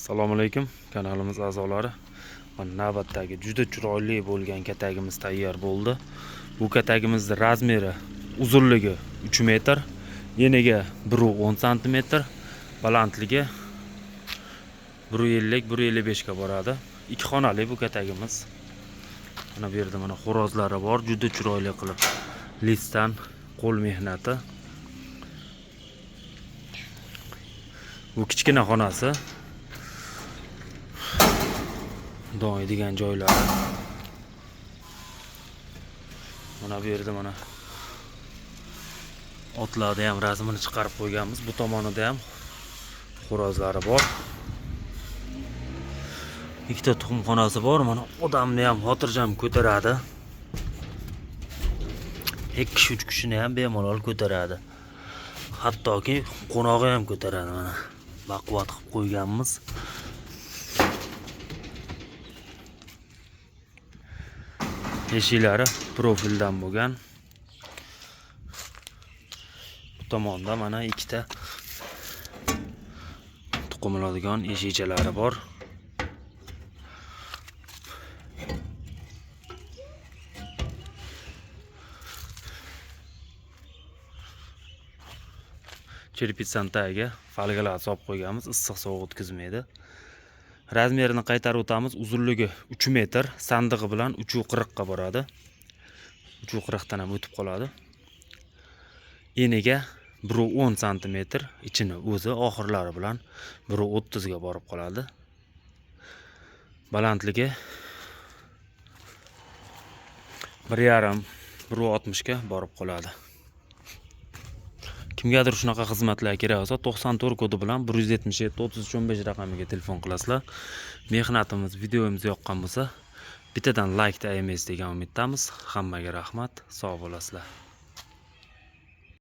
Assalomu alaykum kanalimiz a'zolari. Navbatdagi juda chiroyli bo'lgan katagimiz tayyor bo'ldi. Bu katagimizning razmeri uzunligi 3 metr, eniga 1.10 cm, balandligi 1.50-1.55 ga boradi. 2 xonali bu katagimiz. Mana bu yerda mana xo'rozlari bor, juda chiroyli qilib lisdan qo'l mehnati. Bu kichkina xonasi. Doydigan joylari. Mana bu yerda mana otlarda ham rasmini chiqarib qo'yganmiz. Bu tomonida ham xo'rozlari bor. Ikkita tuxumxonasi bor. Mana odamni ham xotirjam ko'taradi. 2 kishi 3 kishini ham bemalol ko'taradi. Hattoki qo'nog'i ham ko'taradi mana. Baquvvat qilib qo'yganmiz. Eshiklari profildan bo'lgan. Bu tomonda mana ikkita tuxum oladigan eshikchalari bor. Cherpitsan tagiga falgalar solib qo'yganmiz, issiq sovuq o'tkazmaydi. Razmerini qaytarib o'tamiz. Uzunligi 3 metr, sandig'i bilan 3.40 ga boradi. 3.40 dan ham o'tib qoladi. Eniga 1.10 cm, ichini o'zi oxirlari bilan 1.30 ga borib qoladi. Balandligi 1.50-1.60 ga borib qoladi. Kimgadir shunaqa xizmatlar kerak bo'lsa 94 kodi bilan 177 3315 raqamiga telefon qilasizlar. Mehnatimiz, videomiz yoqqan bo'lsa bittadan like aymaysiz degan umiddamiz. Hammaga rahmat, sog' bo'lasizlar.